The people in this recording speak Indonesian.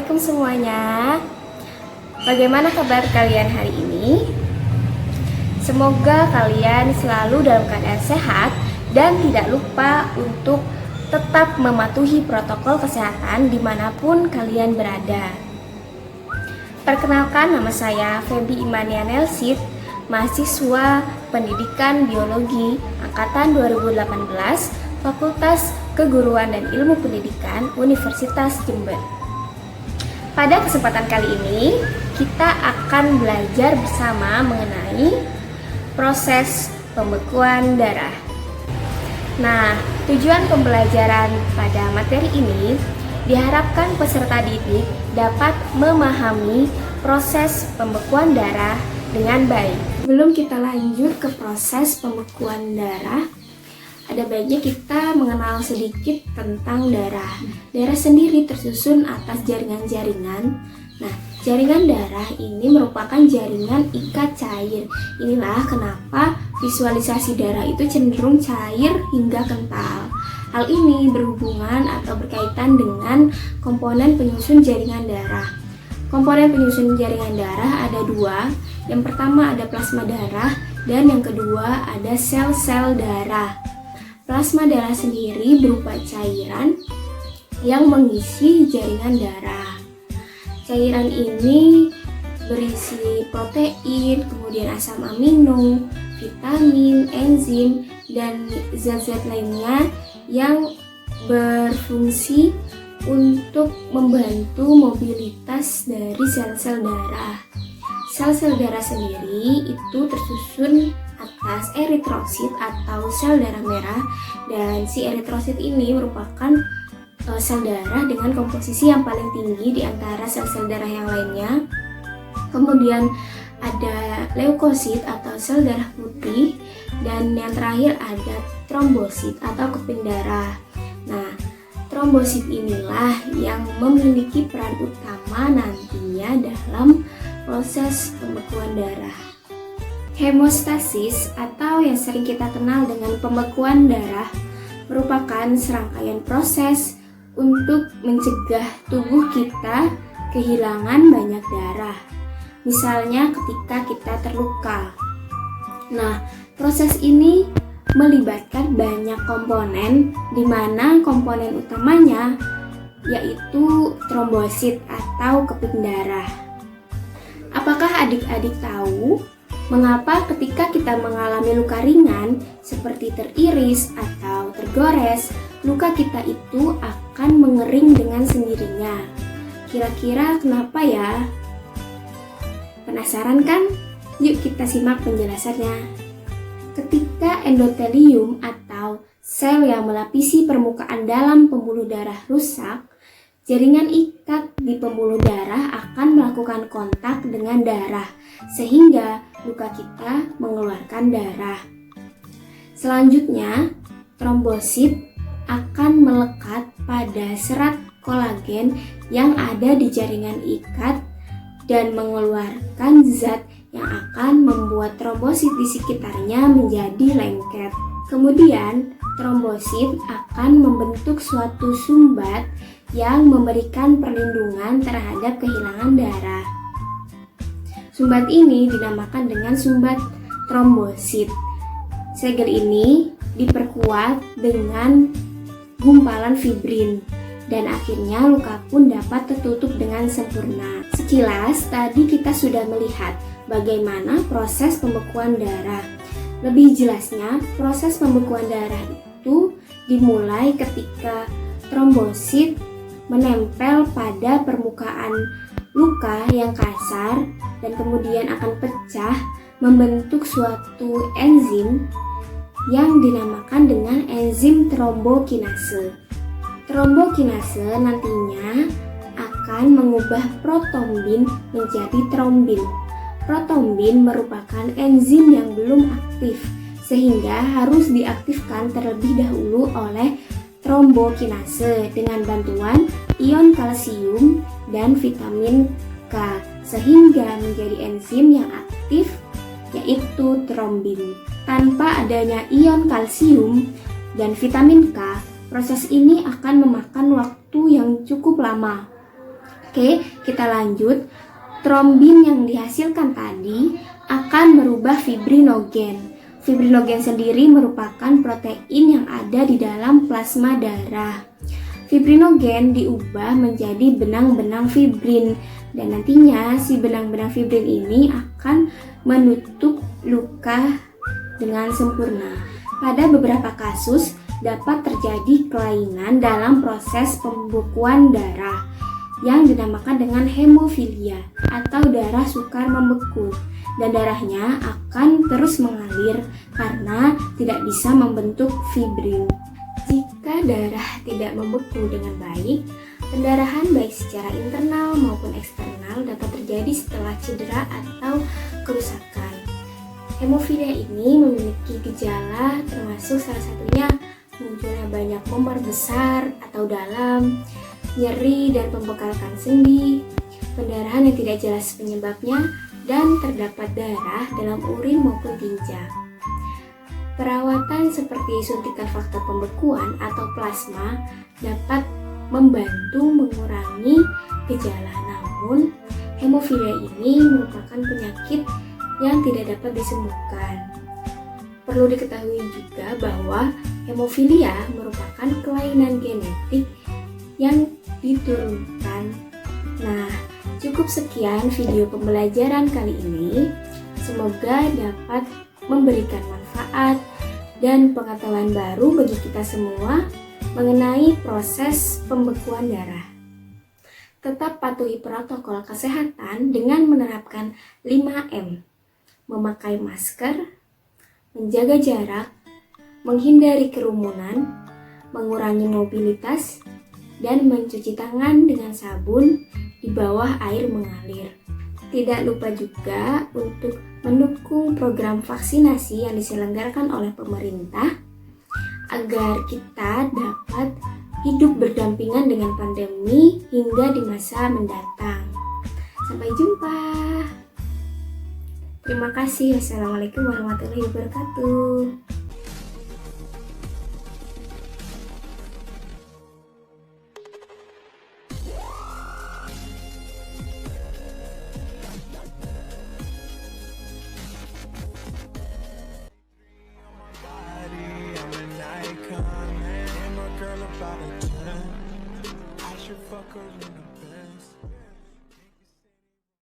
Assalamualaikum semuanya. Bagaimana kabar kalian hari ini? Semoga kalian selalu dalam keadaan sehat dan tidak lupa untuk tetap mematuhi protokol kesehatan dimanapun kalian berada. Perkenalkan, nama saya Feby Imania Nelsit, mahasiswa Pendidikan Biologi Angkatan 2018, Fakultas Keguruan dan Ilmu Pendidikan Universitas Jember. Pada kesempatan kali ini, kita akan belajar bersama mengenai proses pembekuan darah. Nah, tujuan pembelajaran pada materi ini diharapkan peserta didik dapat memahami proses pembekuan darah dengan baik. Sebelum kita lanjut ke proses pembekuan darah, ada baiknya kita mengenal sedikit tentang darah. Darah sendiri tersusun atas jaringan-jaringan. Nah, jaringan darah ini merupakan jaringan ikat cair. Inilah kenapa visualisasi darah itu cenderung cair hingga kental. Hal ini berhubungan atau berkaitan dengan komponen penyusun jaringan darah. Komponen penyusun jaringan darah ada dua. Yang pertama ada plasma darah dan yang kedua ada sel-sel darah. Plasma darah sendiri berupa cairan yang mengisi jaringan darah. Cairan ini berisi protein, kemudian asam amino, vitamin, enzim, dan zat-zat lainnya yang berfungsi untuk membantu mobilitas dari sel-sel darah. Sel-sel darah sendiri itu tersusun atas eritrosit atau sel darah merah, dan si eritrosit ini merupakan sel darah dengan komposisi yang paling tinggi di antara sel-sel darah yang lainnya. Kemudian ada leukosit atau sel darah putih, dan yang terakhir ada trombosit atau keping darah. Nah, trombosit inilah yang memiliki peran utama nantinya dalam proses pembekuan darah. Hemostasis atau yang sering kita kenal dengan pembekuan darah merupakan serangkaian proses untuk mencegah tubuh kita kehilangan banyak darah. Misalnya ketika kita terluka. Nah, proses ini melibatkan banyak komponen, di mana komponen utamanya yaitu trombosit atau keping darah. Apakah adik-adik tahu mengapa ketika kita mengalami luka ringan seperti teriris atau tergores, luka kita itu akan mengering dengan sendirinya? Kira-kira kenapa ya? Penasaran kan? Yuk kita simak penjelasannya. Ketika endotelium atau sel yang melapisi permukaan dalam pembuluh darah rusak, jaringan ikat di pembuluh darah akan melakukan kontak dengan darah, sehingga luka kita mengeluarkan darah. Selanjutnya, trombosit akan melekat pada serat kolagen yang ada di jaringan ikat dan mengeluarkan zat yang akan membuat trombosit di sekitarnya menjadi lengket. Kemudian, trombosit akan membentuk suatu sumbat yang memberikan perlindungan terhadap kehilangan darah. Sumbat ini dinamakan dengan sumbat trombosit. Segel ini diperkuat dengan gumpalan fibrin dan akhirnya luka pun dapat tertutup dengan sempurna. Sekilas tadi kita sudah melihat bagaimana proses pembekuan darah. Lebih jelasnya, proses pembekuan darah itu dimulai ketika trombosit menempel pada permukaan luka yang kasar dan kemudian akan pecah membentuk suatu enzim yang dinamakan dengan enzim trombokinase. Trombokinase nantinya akan mengubah protombin menjadi trombin. Protombin merupakan enzim yang belum aktif, sehingga harus diaktifkan terlebih dahulu oleh trombokinase dengan bantuan ion kalsium dan vitamin K, sehingga menjadi enzim yang aktif yaitu trombin. Tanpa adanya ion kalsium dan vitamin K, proses ini akan memakan waktu yang cukup lama. Oke, kita lanjut. Trombin yang dihasilkan tadi akan merubah fibrinogen. Fibrinogen sendiri merupakan protein yang ada di dalam plasma darah. Fibrinogen diubah menjadi benang-benang fibrin dan nantinya si benang-benang fibrin ini akan menutup luka dengan sempurna. Pada beberapa kasus dapat terjadi kelainan dalam proses pembekuan darah yang dinamakan dengan hemofilia atau darah sukar membeku, dan darahnya akan terus mengalir karena tidak bisa membentuk fibrin. Jika darah tidak membeku dengan baik, pendarahan baik secara internal maupun eksternal dapat terjadi setelah cedera atau kerusakan. Hemofilia ini memiliki gejala termasuk salah satunya munculnya banyak memar besar atau dalam, nyeri dan pembekalan sendi, pendarahan yang tidak jelas penyebabnya, dan terdapat darah dalam urin maupun tinja. Perawatan seperti suntikan faktor pembekuan atau plasma dapat membantu mengurangi gejala. Namun, hemofilia ini merupakan penyakit yang tidak dapat disembuhkan. Perlu diketahui juga bahwa hemofilia merupakan kelainan genetik yang diturunkan. Nah, cukup sekian video pembelajaran kali ini. Semoga dapat memberikan manfaat dan pengetahuan baru bagi kita semua mengenai proses pembekuan darah. Tetap patuhi protokol kesehatan dengan menerapkan 5M. Memakai masker, menjaga jarak, menghindari kerumunan, mengurangi mobilitas, dan mencuci tangan dengan sabun di bawah air mengalir. Tidak lupa juga untuk mendukung program vaksinasi yang diselenggarakan oleh pemerintah agar kita dapat hidup berdampingan dengan pandemi hingga di masa mendatang. Sampai jumpa. Terima kasih. Wassalamualaikum warahmatullahi wabarakatuh. About a 10, I should fuck her in the